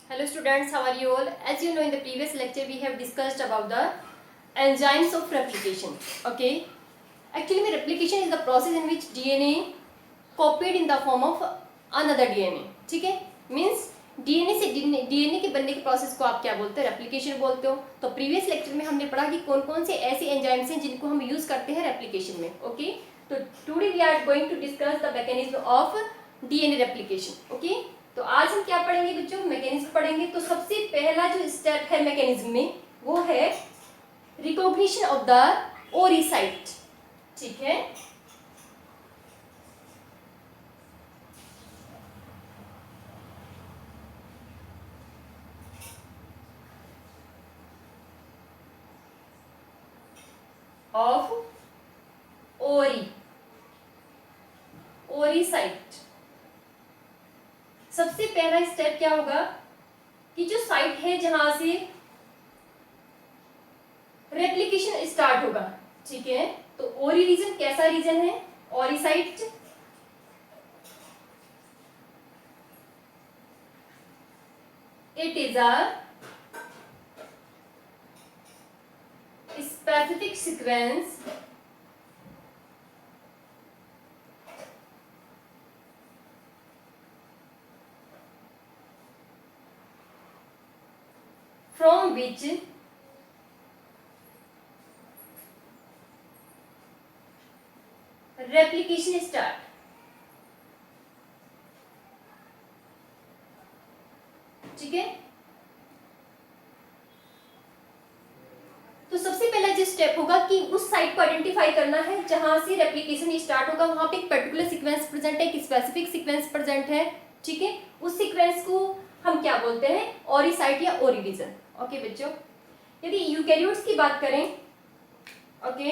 Hello students, how are you all? As you know, in the previous lecture we have discussed about the enzymes of replication. Okay, actually replication is the process in which DNA copied in the form of another DNA. ठीक है, means DNA से DNA के बनने के process को आप क्या बोलते हैं? रेप्लिकेशन बोलते हो. तो प्रीवियस लेक्चर में हमने पढ़ा कि कौन कौन से ऐसे एंजाइम्स हैं जिनको हम यूज करते हैं रेप्लिकेशन में. ओके, तो today we are going to discuss the mechanism of DNA replication. Okay, तो आज हम क्या पढ़ेंगे बच्चों? मैकेनिज्म पढ़ेंगे. तो सबसे पहला जो स्टेप है मैकेनिज्म में वो है रिकॉग्निशन ऑफ द ओरिसाइट. ठीक है, ऑफ ओरिसाइट. सबसे पहला स्टेप क्या होगा कि जो साइट है जहां से रेप्लिकेशन स्टार्ट होगा. ठीक है, तो ओरी रीजन कैसा रीजन है? Ori site it is a specific sequence from which replication start. ठीक है, तो सबसे पहला जो स्टेप होगा कि उस साइट को आइडेंटिफाई करना है जहां से रेप्लिकेशन स्टार्ट होगा. वहां पे एक पर्टिकुलर सीक्वेंस प्रेजेंट है, एक स्पेसिफिक सीक्वेंस प्रेजेंट है. ठीक है, उस सीक्वेंस को हम क्या बोलते हैं? ओरिसाइट या ओरी रीजन. ओके बच्चों, यदि यूकैरियोट्स की बात करें, ओके,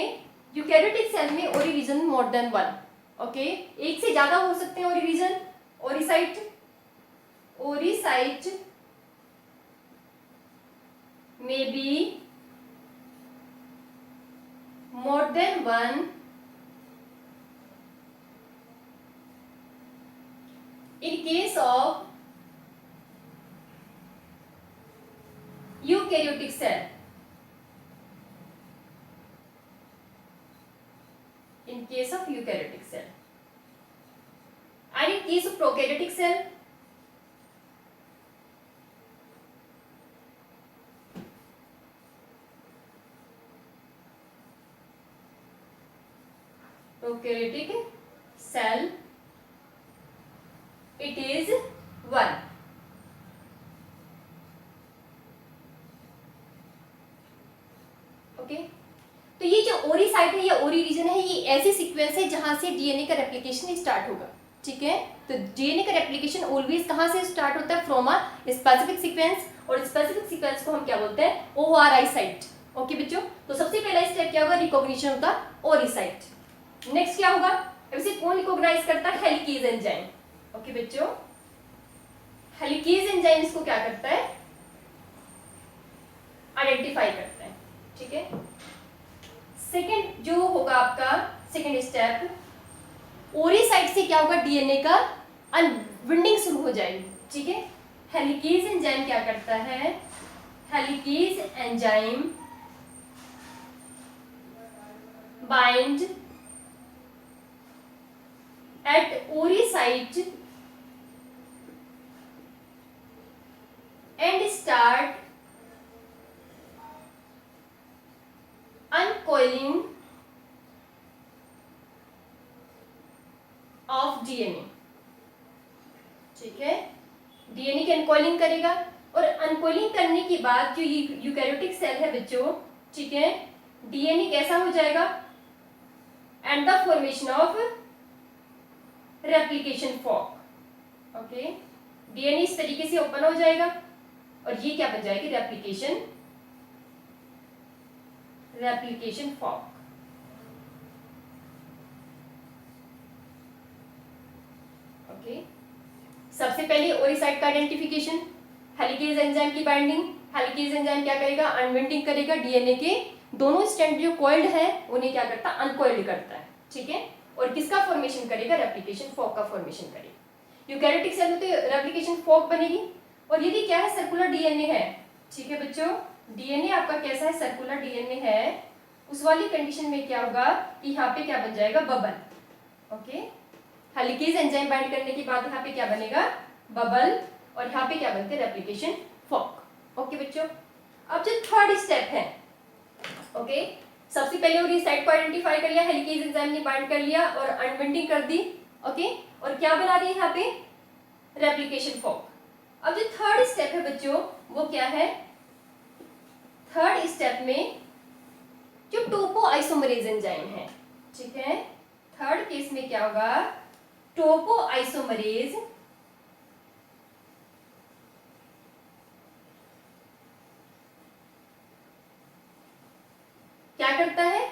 यूकैरियोटिक सेल में ori region more than one. Okay, एक से ज्यादा हो सकते हैं ओरी रीजन. ओरिसाइट में बी more than one in case of eukaryotic cell. In case of eukaryotic cell, and in case of prokaryotic cell, it is one. Okay, तो ये जो ओरी साइट है या ओरी रीजन है, ये ऐसी सीक्वेंस है जहां से डीएनए का रेप्लिकेशन स्टार्ट होगा. ठीक है, तो डीएनए का रेप्लिकेशन ऑलवेज कहां से स्टार्ट होता है? From a specific sequence. और स्पेसिफिक सीक्वेंस को हम क्या बोलते हैं? ORI site. ओके बच्चों, तो सबसे पहला स्टेप क्या होगा? रिकॉग्निशन ऑफ द ओरी साइट. नेक्स्ट क्या होगा? इसे कौन रिकॉग्नाइज करता है? Helicase enzyme. ओके बच्चों, हेलिकेज एंजाइम इसको क्या करता है? आइडेंटिफाई करता है. ठीक है, सेकंड जो होगा आपका सेकंड स्टेप, ओरी साइट से क्या होगा? डीएनए का अनविंडिंग शुरू हो जाएगी. ठीक है, हेलिकेज एंजाइम क्या करता है? Helicase enzyme bind at ori site and start uncoiling of DNA. ठीक है, डीएनए की अनकॉइलिंग करेगा और अनकॉइलिंग करने के बाद जो यूकैरियोटिक सेल है बच्चों, ठीक है, डीएनए कैसा हो जाएगा? And the formation of replication fork. Okay, DNA इस तरीके से ओपन हो जाएगा और ये क्या बन जाएगी? Replication fork. ओके, सबसे पहले ओरिसाइट का आइडेंटिफिकेशन, हेलिकेज एंजाइम की बाइंडिंग. हेलिकेज एंजाइम क्या करेगा? अनविंडिंग करेगा. डीएनए के दोनों स्ट्रैंड जो कॉइल्ड है उन्हें क्या करता है? अनकॉइल्ड करता है. ठीक है, और किसका फॉर्मेशन करेगा? रेप्लिकेशन फॉर्क का फॉर्मेशन करेगा. यूकैरियोटिक सेल में तो रेप्लिकेशन फॉर्क बनेगी और यदि क्या है, सर्कुलर डीएनए है, ठीक है बच्चों, डीएनए आपका कैसा है, सर्कुलर डीएनए है, उस वाली कंडीशन में क्या होगा कि यहाँ पे क्या बन जाएगा, bubble. Okay, helicase enzyme bind करने के बाद यहाँ पे क्या बनेगा, बबल, और यहाँ पे क्या बनते हैं, रेप्लिकेशन फॉर्क। ओके बच्चों, अब जो थर्ड स्टेप है, ओके, सबसे पहले वो साइट को आइडेंटिफाई कर लिया, हेलिकेज एंजाइम ने बाइंड कर लिया और अनबाइंडिंग कर दी। ओके, और क्या बना रही है यहाँ पे, रेप्लिकेशन फॉर्क। अब जो थर्ड स्टेप है बच्चों, वो क्या है, थर्ड स्टेप में जो टोपो आइसोमरेज एंजाइम है, ठीक है, थर्ड केस में क्या होगा, टोपो आइसोमरेज क्या करता है,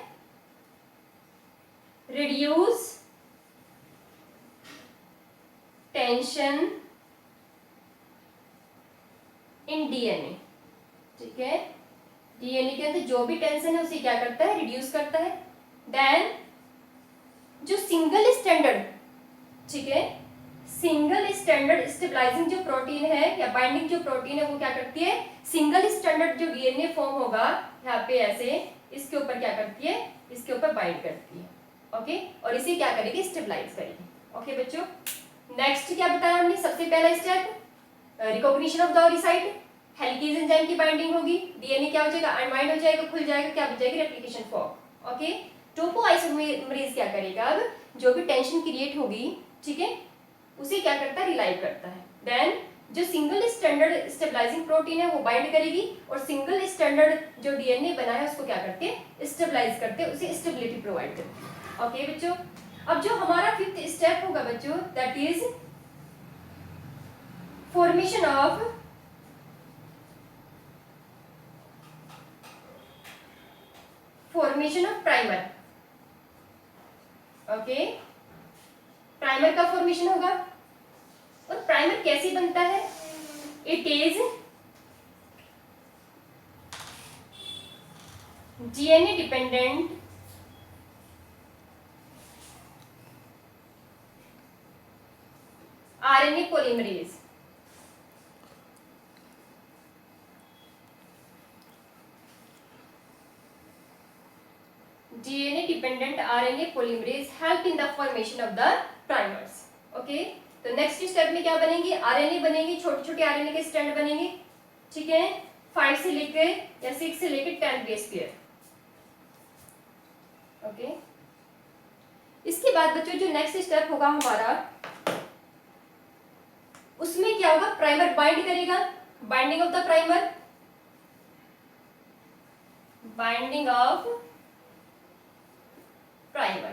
रिड्यूस टेंशन इन डीएनए। ठीक है, डीएनए के अंदर जो भी टेंशन है उसे क्या करता है, रिड्यूस करता है। देन जो सिंगल स्टैंडर्ड, ठीक है, सिंगल स्टैंडर्ड स्टेबलाइजिंग जो प्रोटीन है या बाइंडिंग जो प्रोटीन है वो क्या करती है, सिंगल स्टैंडर्ड जो डीएनए फॉर्म होगा यहाँ पे ऐसे, इसके ऊपर क्या करती है, इसके ऊपर बाइंड करती है। ओके, और इसे क्या करेगी, स्टेबलाइज करेगी। ओके बच्चों, नेक्स्ट क्या बताया हमने, सबसे पहला step recognition of the ori site, helicase enzyme की बाइंडिंग होगी, डीएनए क्या हो जाएगा, अनबाइंड हो जाएगा, खुल जाएगा, क्या बन जाएगी, रेप्लिकेशन फॉर्क। ओके, टोपो आइसोमरेज क्या करेगा, अब जो भी टेंशन क्रिएट होगी, ठीक है, उसे क्या करता है, रिलाइव करता है। देन जो सिंगल स्टैंडर्ड स्टेबलाइजिंग प्रोटीन है वो बाइंड करेगी और सिंगल स्टैंडर्ड जो डीएनए बना है उसको क्या करते हैं, स्टेबलाइज करते हैं, उसे स्टेबिलिटी प्रोवाइड करते हैं। ओके बच्चों, अब जो हमारा फिफ्थ स्टेप होगा बच्चों, that is formation of primer. Okay, primer का फॉर्मेशन होगा, और प्राइमर कैसे बनता है, it is DNA dependent RNA polymerase. DNA dependent RNA polymerase help in the formation of the primers. Okay, तो नेक्स्ट स्टेप में क्या बनेंगे, आरएनए बनेंगे, छोटे छोटे आरएनए के स्ट्रैंड बनेंगे। ठीक है, 5 से लेकर या 6 से लेकर 10 बेस पेयर। ओके, इसके बाद बच्चों जो नेक्स्ट स्टेप होगा हमारा, उसमें क्या होगा, प्राइमर बाइंड करेगा, binding of the primer, binding of primer.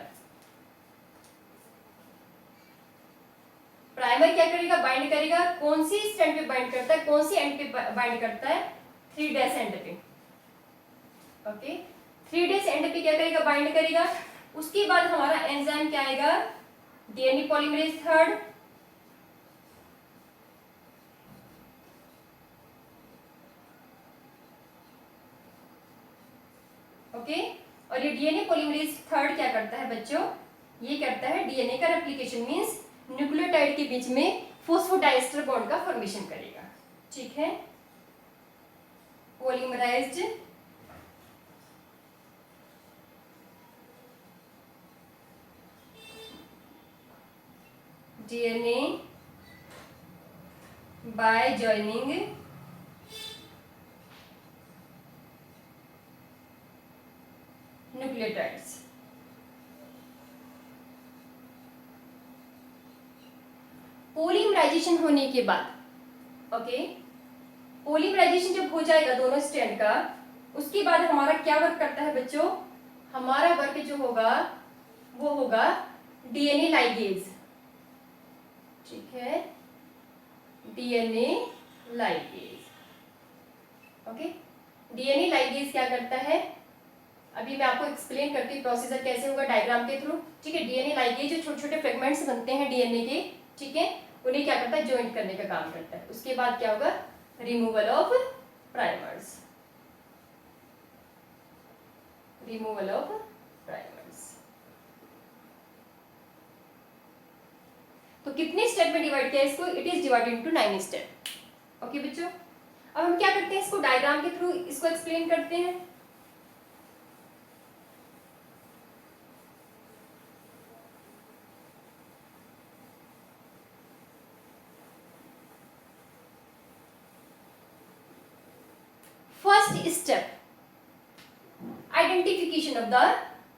Primer क्या करेगा, बाइंड करेगा, कौन सी स्ट्रैंड पे बाइंड करता है, कौन सी एंड पे बाइंड करता है, 3' एंड पे। ओके, 3' एंड पे क्या करेगा, बाइंड करेगा। उसके बाद हमारा एंजाइम क्या आएगा, डीएनए पॉलीमरेज थर्ड, ओके, और ये डीएनए पॉलीमरेज थर्ड क्या करता है बच्चों, ये करता है डीएनए का रेप्लिकेशन, मींस न्यूक्लियोटाइड के बीच में फॉस्फोडाइएस्टर बॉन्ड का फॉर्मेशन करेगा। ठीक है, polymerized DNA by joining nucleotides. Polymerization होने के बाद, ओके, पॉलीमराइजेशन जब हो जाएगा दोनों स्ट्रैंड का, उसके बाद हमारा क्या वर्क करता है बच्चों, हमारा वर्क जो होगा वो होगा डीएनए लाइगेज। ठीक है, DNA ligase. Okay, DNA ligase क्या करता है, अभी मैं आपको एक्सप्लेन करती हूँ प्रोसीजर कैसे होगा डायग्राम के थ्रू। ठीक है, डीएनए लाइगेज जो छोटे छोटे फ्रेगमेंट्स बनते हैं डीएनए के, ठीक है, उन्हें क्या करता है, ज्वाइंट करने का काम करता है। उसके बाद क्या होगा, removal of primers, removal of primers. तो कितने स्टेप में डिवाइड किया इसको, it is divided into 9 step. Okay बच्चों, अब हम क्या करते हैं, इसको डायग्राम के थ्रू इसको एक्सप्लेन करते हैं। First step, identification of the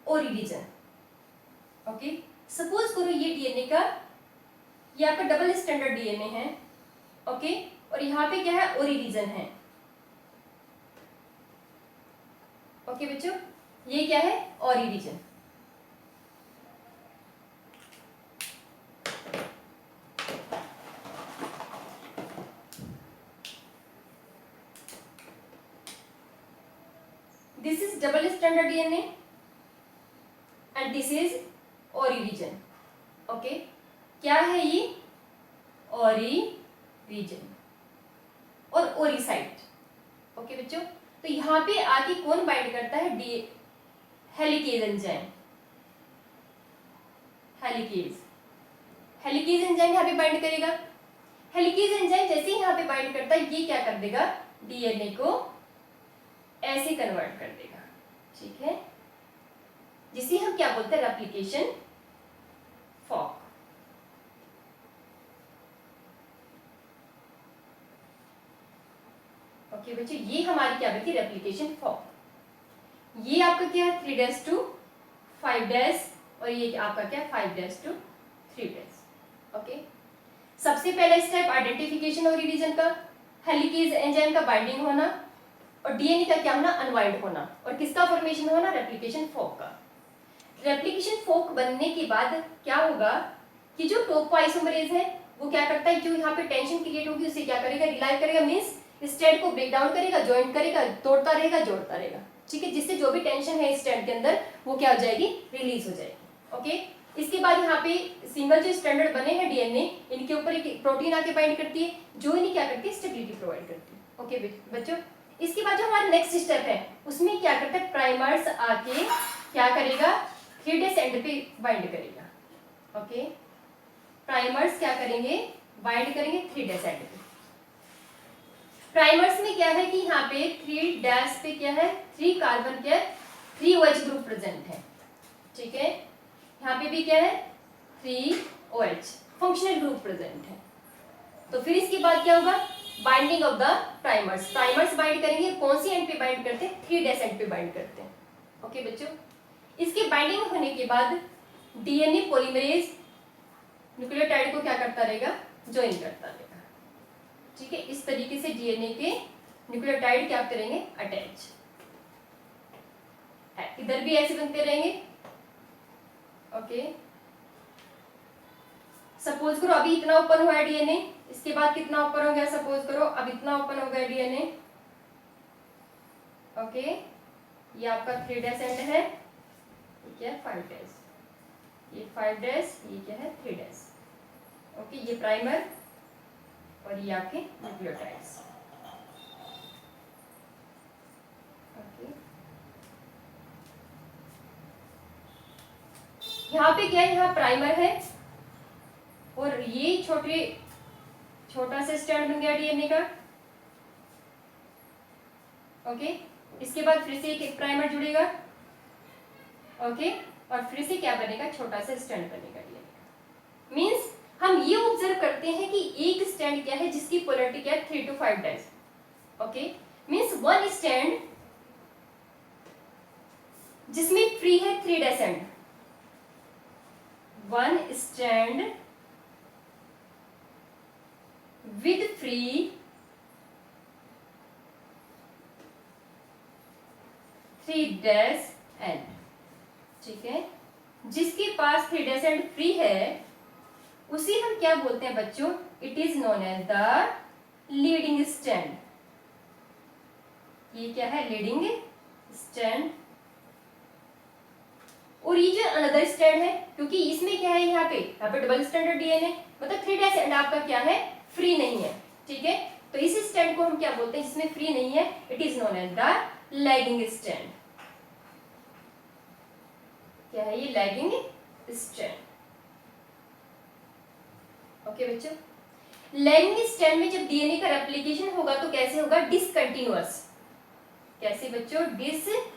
ओरी रीजन। ओके, सपोज करो ये डीएनए का, ये आपका डबल स्टैंडर्ड डीएनए है, ओके, और यहाँ पे क्या है, ओरी रीजन है। ओके बच्चों, ये क्या है, ori region. This is double standard DNA and this is ori region. Okay, क्या है ये, ओरी रीजन और ओरी साइट। ओके बच्चों, तो यहाँ पे आके कौन बाइंड करता है, D helicase enzyme. Helicase enzyme यहाँ पे बाइंड करेगा। हेलिकेज एंजाइम जैसे ही यहाँ पे बाइंड करता है, ये क्या कर देगा, डीएनए को ऐसे कन्वर्ट कर देगा, ठीक है, जिसे हम क्या बोलते हैं, रेप्लिकेशन फॉर्क। ओके बच्चों, ये हमारी क्या बनती है, रेप्लिकेशन फॉर्क। ये आपका क्या है, 3' to 5' और ये आपका क्या, 5' to 3'। ओके, सबसे पहला स्टेप आइडेंटिफिकेशन ओरी रीजन का, हेलिकेज एंजाइम का बाइंडिंग होना, और डीएनए का क्या होना, अनवाइंड होना, और किसका फॉर्मेशन होना, रेप्लिकेशन फॉर्क का। रेप्लिकेशन फॉर्क बनने के बाद क्या होगा कि जो टोपो आइसोमरेज है वो क्या करता है, जो यहाँ पे टेंशन क्रिएट होगी उसे क्या करेगा, रिलाइव करेगा, मींस स्ट्रैंड को ब्रेक डाउन करेगा, ज्वाइंट करेगा, तोड़ता रहेगा, जोड़ता रहेगा, ठीक है, जिससे जो भी टेंशन है स्ट्रैंड के अंदर वो क्या हो जाएगी, रिलीज हो जाएगी। ओके, इसके बाद यहाँ पे सिंगल जो स्टैंडर्ड बने हैं डीएनए, इनके ऊपर एक प्रोटीन आके बाइंड करती है, जो इन्हें क्या करती है, स्टेबिलिटी प्रोवाइड करती है। ओके बच्चों, इसके बाद जो हमारा नेक्स्ट स्टेप है उसमें क्या करता है, प्राइमर्स आके क्या करेगा, 3' एंड पे बाइंड करेगा। ओके, प्राइमर्स क्या करेंगे, बाइंड करेंगे 3' एंड पे। प्राइमर्स में क्या है कि यहाँ पे 3' पे क्या है, 3 कार्बन क्या है, 3 OH ग्रुप प्रेजेंट है, ठीक है, यहाँ पे भी क्या है, 3 OH फंक्शनल ग्रुप प्रेजेंट है। तो फिर इसके बाद क्या होगा, binding of the primers bind करेंगे, कौन सी एंड पे बाइंड करते हैं, 3' एंड पे बाइंड करते हैं। ओके बच्चों, इसके बाइंडिंग होने के बाद डीएनए पॉलीमरेज न्यूक्लियोटाइड को क्या करता रहेगा, ज्वाइन करता रहेगा, ठीक है, इस तरीके से डीएनए के न्यूक्लियोटाइड क्या करेंगे, अटैच, इधर भी ऐसे बनते रहेंगे। ओके, सपोज करो अभी इतना ओपन हुआ है डीएनए, इसके बाद कितना ओपन हो गया, सपोज करो अब इतना ओपन हो गया डीएनए। ओके, ये आपका 3' एंड है, ये क्या है, 5', ये 5', ये क्या है, 3'। ओके, ये प्राइमर और ये आपके न्यूक्लियोटाइड्स। ओके, यहाँ पे क्या है, यहाँ प्राइमर है और ये छोटा सा स्टैंड बन गया डीएनए का। ओके, इसके बाद फिर से एक प्राइमर जुड़ेगा। ओके, और फिर से क्या बनेगा, छोटा सा स्टैंड बनेगा डीएनए का। मींस हम ये ऑब्जर्व करते हैं कि एक स्टैंड क्या है जिसकी पोलैरिटी क्या है, 3 to 5'। Okay, means one stand जिसमें फ्री है 3' and, one stand with free 3' and, ठीक है, जिसके पास 3' एंड फ्री है उसे हम क्या बोलते हैं बच्चों, it is known as the leading strand. ये क्या है, लीडिंग स्टैंड। और ये जो अनदर स्टैंड है, क्योंकि इसमें क्या है, यहाँ पे डबल स्टैंडर्ड डीएनए, मतलब 3' एंड आपका क्या है, फ्री नहीं है, ठीक है, तो इस स्टैंड को हम क्या बोलते हैं, जिसमें फ्री नहीं है, it is known as the lagging strand. क्या है ये, लैगिंग स्टैंड। ओके बच्चों, लैगिंग स्ट्रैंड में जब डीएनए का रेप्लिकेशन होगा तो कैसे होगा, डिसकंटिन्यूअस। कैसे बच्चों, डिसकंटिन्यूअस।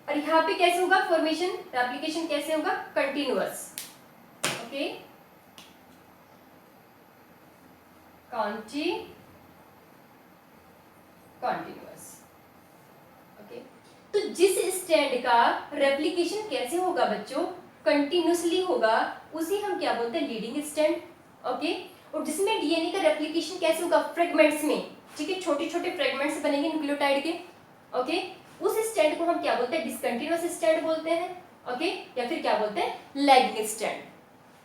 और यहाँ पे कैसे होगा फॉर्मेशन, रेप्लिकेशन कैसे होगा, कंटिन्यूअस। Okay, continuous. ओके, तो जिस स्ट्रैंड का रेप्लिकेशन कैसे होगा बच्चों, कंटिन्यूअसली होगा, उसे हम क्या बोलते हैं, लीडिंग स्ट्रैंड। ओके, और जिसमें डीएनए का रेप्लिकेशन कैसे होगा, फ्रेगमेंट्स में, ठीक है, छोटे छोटे फ्रेगमेंट्स बनेंगे न्यूक्लियोटाइड के। ओके, उस स्ट्रैंड को हम क्या बोलते हैं, डिसकंटिन्यूअस स्ट्रैंड बोलते हैं। ओके, या फिर क्या बोलते हैं, लैगिंग स्ट्रैंड।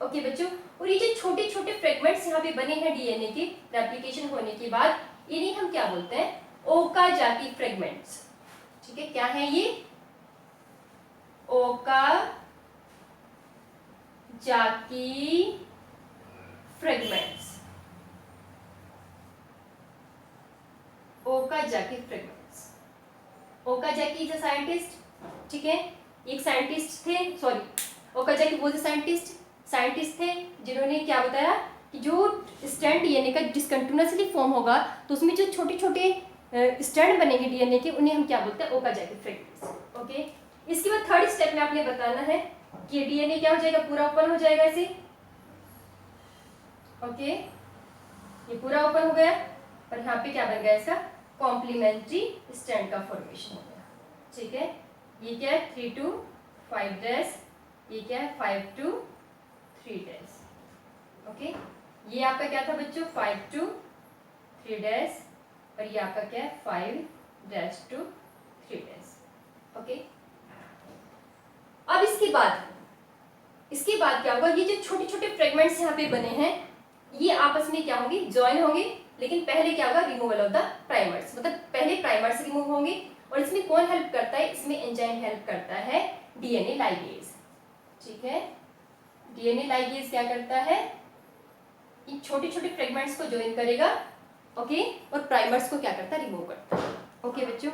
ओके बच्चों, और ये जो छोटे छोटे फ्रेगमेंट्स यहाँ पे बने हैं डीएनए के रेप्लिकेशन होने के बाद, इन्हें हम क्या बोलते हैं, ओकाजाकी फ्रेगमेंट्स। ठीक है, क्या है ये, Okazaki fragments. Okazaki fragments. Okazaki is a scientist, ठीक है, एक साइंटिस्ट थे, sorry, Okazaki was a scientist थे जिन्होंने क्या बताया कि जो स्ट्रैंड डीएनए का डिसकंटिन्यूअसली फॉर्म होगा तो उसमें जो छोटे छोटे स्ट्रैंड बनेंगे डीएनए के, उन्हें हम क्या बोलते हैं, ओकाजाकी फ्रेगमेंट्स। ओके, इसके बाद थर्ड स्टेप में आपने बताना है कि डीएनए क्या हो जाएगा, पूरा ओपन हो जाएगा ऐसे। ओके, ये पूरा ओपन हो गया और यहाँ पे क्या बन गया, इसका कॉम्प्लीमेंट्री स्ट्रैंड का फॉर्मेशन हो गया। ठीक है, ये क्या है, 3 to 5 डैश, ये क्या है, 5 to 3 डैश। ओके, ये आपका क्या था बच्चों, 5 to 3 डैश, और ये आपका क्या है, 5 डैश to 3 डैश। ओके, अब इसके बाद क्या होगा, ये जो छोटे छोटे फ्रेगमेंट्स यहाँ पे बने हैं, ये आपस में क्या होंगे, ज्वाइन होंगे, लेकिन पहले क्या होगा, रिमूवल ऑफ द प्राइमर्स, मतलब पहले प्राइमर्स रिमूव होंगे। और इसमें कौन हेल्प करता है, इसमें एंजाइम हेल्प करता है, डीएनए लाइगेज। ठीक है, डीएनए लाइगेज क्या करता है, इन छोटे छोटे फ्रेगमेंट्स को ज्वाइन करेगा। ओके, और प्राइमर्स को क्या करता है, रिमूव करता है। ओके बच्चों,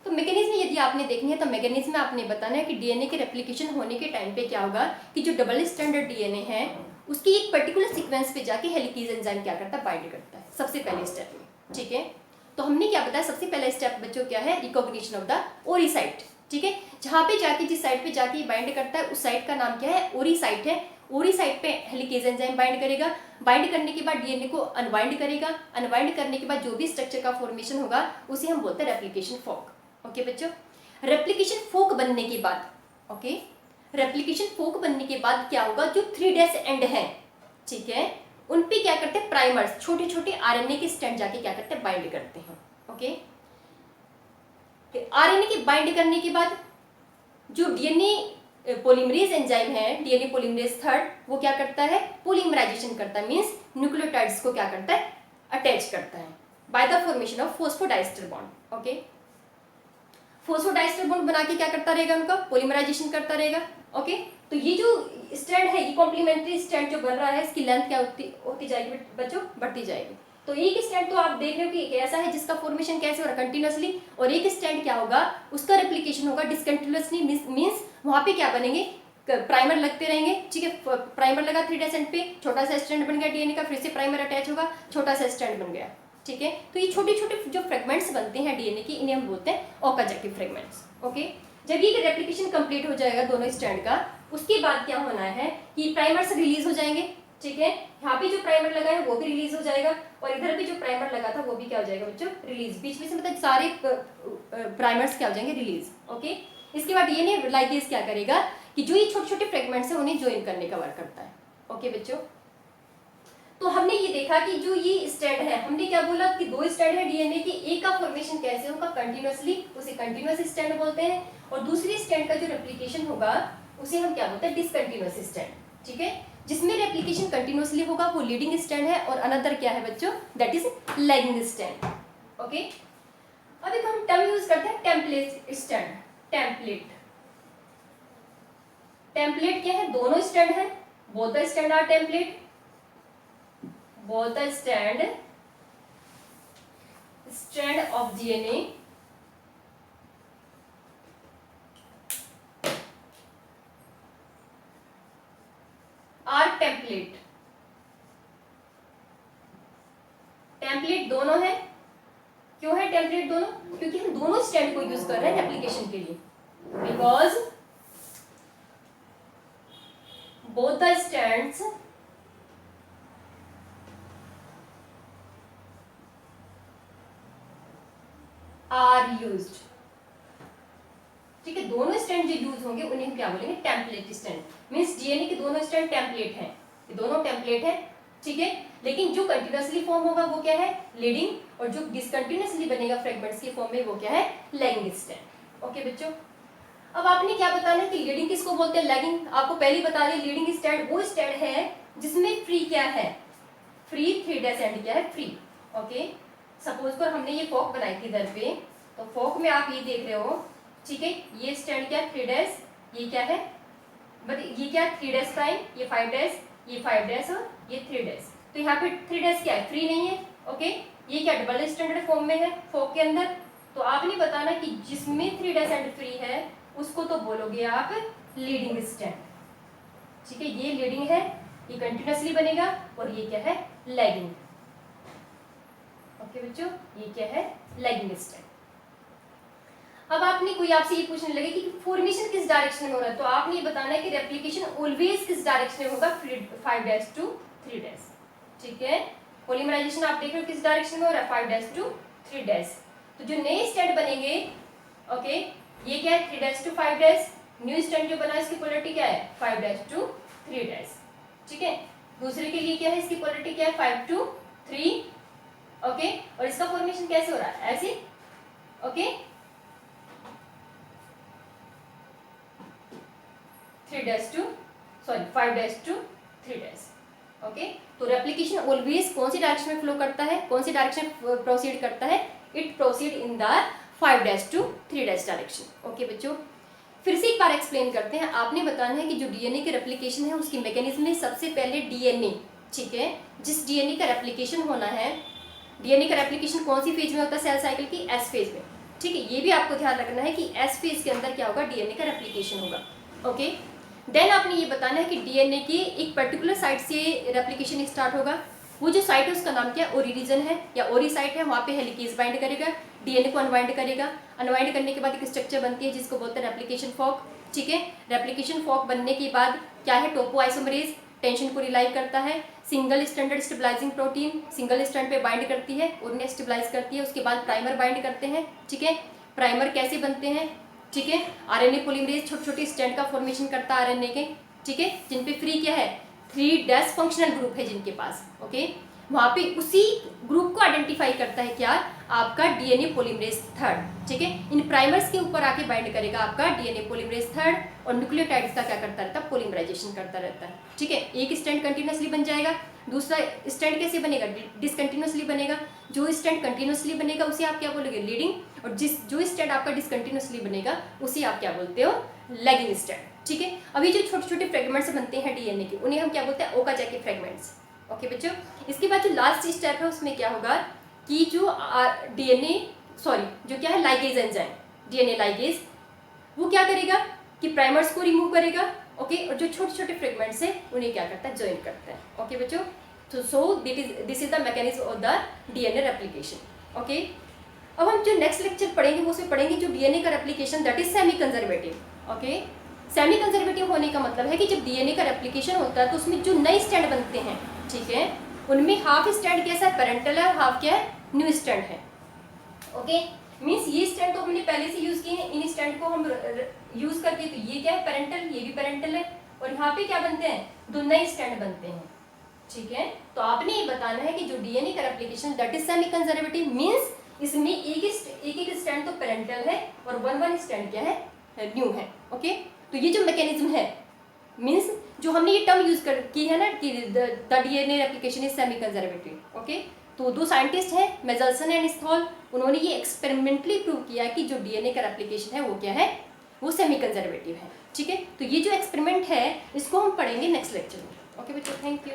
तो मैकेनिज्म यदि आपने देखनी है तो मैकेनिज्म में आपने बताना है कि डीएनए के रेप्लिकेशन होने के टाइम पे क्या होगा कि जो डबल स्टैंडर्ड डीएनए है उसकी एक पर्टिकुलर सीक्वेंस पे जाके हेलिकेज एंजाइम क्या करता है, बाइंड करता है सबसे पहले स्टेप में। ठीक है, तो हमने क्या बताया, सबसे पहला स्टेप बच्चों क्या है, रिकॉग्निशन ऑफ द ओरी साइट। ठीक है, जहाँ पे जाके जिस साइट पे जाके बाइंड करता है उस साइट का नाम क्या है, ओरी साइट है। ओरी साइट पे हेलिकेज एंजाइम बाइंड करेगा, बाइंड करने के बाद डीएनए को अनबाइंड करेगा, अनबाइंड करने के बाद जो भी स्ट्रक्चर का फॉर्मेशन होगा उसे हम बोलते हैं रेप्लिकेशन फोक। ओके बच्चों, रेप्लिकेशन फोक बनने के बाद, ओके, रेप्लिकेशन फोक बनने के बाद क्या होगा, जो 3 डैश एंड है, ठीक है, उन पे क्या करते हैं, प्राइमर्स, छोटे छोटे आरएनए के स्ट्रैंड जाके क्या करते हैं, बाइंड करते हैं। ओके, आरएनए के बाइंड करने के बाद जो डीएनए पॉलीमरेज एंजाइम है, डीएनए पॉलीमरेज 3, वो क्या करता है, पॉलीमराइजेशन करता है, मींस न्यूक्लियोटाइड्स को क्या करता है, अटैच करता है by the formation of phosphodiester bond. Okay, phosphodiester bond बना के क्या करता रहेगा, उनका पॉलीमराइजेशन करता रहेगा। ओके, तो ये जो स्ट्रैंड है, ये कॉम्प्लीमेंट्री स्ट्रैंड जो बन रहा है, इसकी लेंथ क्या होती जाएगी बच्चों, बढ़ती जाएगी। तो एक स्ट्रैंड तो आप देख रहे हो कि एक ऐसा है जिसका फॉर्मेशन कैसे हो रहा है, कंटिन्यूअसली, और एक स्ट्रैंड क्या होगा, उसका रेप्लिकेशन होगा डिसकंटिन्यूअसली, मींस वहां पे क्या बनेंगे, प्राइमर लगते रहेंगे। ठीक है, प्राइमर लगा 3 डैश एंड पे, छोटा सा स्ट्रैंड बन गया डीएनए का, फिर से प्राइमर अटैच होगा, छोटा सा स्ट्रैंड बन गया। ठीक है, तो ये छोटे छोटे जो फ्रेगमेंट्स बनते हैं डीएनए के, इन्हें हम बोलते हैं ओकाजाकी फ्रेगमेंट्स। ओके, जब ये रेप्लिकेशन कंप्लीट हो जाएगा दोनों स्ट्रैंड का, उसके बाद क्या होना है कि प्राइमर्स रिलीज हो जाएंगे। ठीक है, यहाँ पे जो प्राइमर लगा है वो भी रिलीज हो जाएगा, और इधर पे जो प्राइमर लगा था वो भी क्या हो जाएगा बच्चों, रिलीज। बीच में से मतलब सारे प्राइमर्स क्या हो जाएंगे, रिलीज। ओके, इसके बाद डीएनए लाइगेज क्या करेगा कि जो ये छोटे छोटे फ्रेगमेंट्स है उन्हें ज्वाइन करने का वर्क करता है। ओके बच्चों, तो हमने ये देखा कि जो ये स्ट्रैंड है, हमने क्या बोला कि 2 स्ट्रैंड है डीएनए के, एक का फॉर्मेशन कैसे होगा, कंटिन्यूअसली, उसे कंटिन्यूअस स्ट्रैंड बोलते हैं, और दूसरी स्ट्रैंड का जो रेप्लिकेशन होगा उसे हम क्या बोलते हैं, डिसकंटिन्यूअस स्ट्रैंड। ठीक है, जिसमें रेप्लिकेशन कंटिन्यूअसली होगा वो लीडिंग स्ट्रैंड है, और अनदर क्या है बच्चों, that is lagging strand. Okay, अब एक हम टर्म यूज करते हैं, टेम्पलेट स्ट्रैंड। टेम्पलेट क्या है, दोनों स्ट्रैंड है, both the strand are template, both the strand of DNA template. Template दोनों है, क्यों है टेम्पलेट दोनों? क्योंकि हम दोनों स्टैंड को यूज कर रहे हैं एप्लीकेशन के लिए, because both the strands are used. ठीक है, दोनों स्टैंड जो यूज होंगे उन्हें हम क्या बोलेंगे? Template stand. मींस डीएनए के दोनों स्टैंड टेम्पलेट हैं, ये दोनों टेम्पलेट है। ठीक है, लेकिन जो कंटिन्यूअसली फॉर्म होगा वो क्या है? लीडिंग, और जो डिसकंटिन्यूअसली बनेगा फ्रेगमेंट्स के फॉर्म में वो क्या है? Lagging strand. ओके बच्चों, अब आपने क्या बताना है कि लीडिंग किसको बोलते हैं? लैगिंग। आपको पहले ही बता दिया, लीडिंग स्टैंड वो स्टैंड है जिसमें फ्री क्या है? फ्री 3' एंड क्या है? फ्री। ओके, सपोज कर हमने ये फॉक बनाई थी इधर पे, तो फॉक में आप ये देख रहे हो, ठीक है, ये स्टैंड क्या है? 3', ये क्या है? ये क्या है? 3' प्राइम, ये 5', ये 5' और ये 3'। तो यहाँ पे 3' क्या है? फ्री नहीं है। ओके, ये क्या डबल स्टैंडर्ड फॉर्म में है फॉक के अंदर। तो आपने बताना कि जिसमें 3' एंड फ्री है उसको तो बोलोगे आप लीडिंग स्टैंड। ठीक है, ये लीडिंग है, ये कंटिन्यूअसली बनेगा, और ये क्या है? लैगिंग। ओके बच्चों, ये क्या है? Lagging stand. अब आपने कोई आपसे ये पूछने लगे कि फॉर्मेशन किस डायरेक्शन में हो रहा है, तो आपने ये बताना है कि रेप्लिकेशन ऑलवेज किस डायरेक्शन में होगा? 5' to 3'। ठीक है, पॉलीमराइजेशन आप देख रहे हो किस डायरेक्शन में हो रहा है? 5' to 3'। तो जो नए स्टैंड बनेंगे, ओके, ये क्या है? 3' to 5'। न्यू स्टैंड जो बना है इसकी पोलरिटी क्या है? 5' to 3'। ठीक है, दूसरे के लिए क्या है? इसकी पोलरिटी क्या है? 5 to 3। ओके, और इसका फॉर्मेशन कैसे हो रहा है? ऐसे। Okay, 5' to 3'। ओके, तो रेप्लिकेशन ऑलवेज कौन सी डायरेक्शन में फ्लो करता है? कौन सी डायरेक्शन प्रोसीड करता है? It proceed in the 5' to 3' direction. Okay बच्चों, फिर से एक बार एक्सप्लेन करते हैं। आपने बताना है कि जो डीएनए के रेप्लिकेशन है उसकी मैकेनिज्म में सबसे पहले डीएनए, ठीक है, जिस डीएनए का रेप्लिकेशन होना है, डीएनए का रेप्लिकेशन कौन सी फेज में होता है सेल साइकिल की? एस फेज में। ठीक है, ये भी आपको ध्यान रखना है कि एस फेज के अंदर क्या होगा? डीएनए का रेप्लिकेशन होगा। ओके, देन आपने ये बताना है कि डीएनए की एक पर्टिकुलर साइट से रेप्लिकेशन स्टार्ट होगा। वो जो साइट है उसका नाम क्या है? ओरी रीजन है या ओरी साइट है, वहाँ पे हेलिकेज बाइंड करेगा, डीएनए को अनवाइंड करेगा। अनवाइंड करने के बाद एक स्ट्रक्चर बनती है जिसको बोलते हैं रेप्लिकेशन फॉर्क। ठीक है, रेप्लिकेशन फॉर्क बनने के बाद क्या है? टोपो आइसोमरेज टेंशन को रिलाइव करता है। Single stranded stabilizing protein single strand पे बाइंड करती है और उन्हें स्टेबलाइज करती है। उसके बाद प्राइमर बाइंड करते हैं। ठीक है, प्राइमर कैसे बनते हैं? ठीक है, आरएनए पॉलीमरेज छोटे छोटे स्ट्रैंड का फॉर्मेशन करता है आरएनए के। ठीक है, जिन पे फ्री क्या है? 3' फंक्शनल ग्रुप है जिनके पास। ओके, वहाँ पे उसी ग्रुप को आइडेंटिफाई करता है क्या? आपका डीएनए पॉलीमरेज 3। ठीक है, इन प्राइमर्स के ऊपर आके बाइंड करेगा आपका डीएनए पॉलीमरेज 3 और न्यूक्लियोटाइड्स का क्या करता रहता है? पॉलीमराइजेशन करता रहता है। ठीक है, एक स्ट्रैंड कंटिन्यूअसली बन जाएगा, दूसरा स्ट्रैंड कैसे बनेगा? डिसकंटिन्यूअसली बनेगा। जो स्ट्रैंड कंटिन्यूअसली बनेगा उसे आप क्या बोलोगे? लीडिंग, और जो स्ट्रैंड आपका डिसकंटिन्यूअसली बनेगा उसे आप क्या बोलते हो? Lagging strand. ठीक है, अभी जो छोटे छोटे फ्रेगमेंट्स बनते हैं डीएनए के उन्हें हम क्या बोलते हैं? Okazaki fragments. ओके बच्चों, इसके बाद जो लास्ट स्टेप है उसमें क्या होगा कि जो जो क्या है? लाइगेज एंजाइम, डीएनए लाइगेज, वो क्या करेगा कि प्राइमर्स को रिमूव करेगा। ओके, और जो छोटे छोटे फ्रेगमेंट्स है उन्हें क्या करता है? ज्वाइन करता है। ओके बच्चों, तो this is the mechanism of the DNA replication. Okay, अब हम जो नेक्स्ट लेक्चर पढ़ेंगे वो उसमें पढ़ेंगे जो डीएनए का replication that is semi conservative. Okay, semi conservative होने का मतलब है कि जब डीएनए का रेप्लिकेशन होता है तो उसमें जो नए स्ट्रैंड बनते हैं, ठीक है, उनमें हाफ स्ट्रैंड कैसा है? पेरेंटल है, हाफ क्या है? न्यू स्ट्रैंड है। ओके, मींस ये स्ट्रैंड तो हमने पहले से यूज किए हैं, इन स्ट्रैंड को हम यूज करके, तो ये क्या है? पेरेंटल, ये भी पेरेंटल है, और यहाँ पे क्या बनते हैं? 2 नए स्ट्रैंड बनते हैं। ठीक है, तो आपने ये बताना है कि जो डीएनए का replication that is semi conservative means इसमें एक स्ट्रैंड तो पेरेंटल है और वन स्ट्रैंड क्या है? न्यू है। ओके, तो ये जो मैकेनिज्म है मींस जो हमने ये टर्म यूज की है ना कि the DNA replication is semi conservative. Okay, तो 2 साइंटिस्ट हैं मेजल्सन एंड स्थॉल, उन्होंने ये एक्सपेरिमेंटली प्रूव किया कि जो डीएनए का रेप्लिकेशन है वो क्या है? वो सेमी कंजर्वेटिव है। ठीक है, तो ये जो एक्सपेरिमेंट है इसको हम पढ़ेंगे नेक्स्ट लेक्चर में। ओके बच्चों, थैंक यू।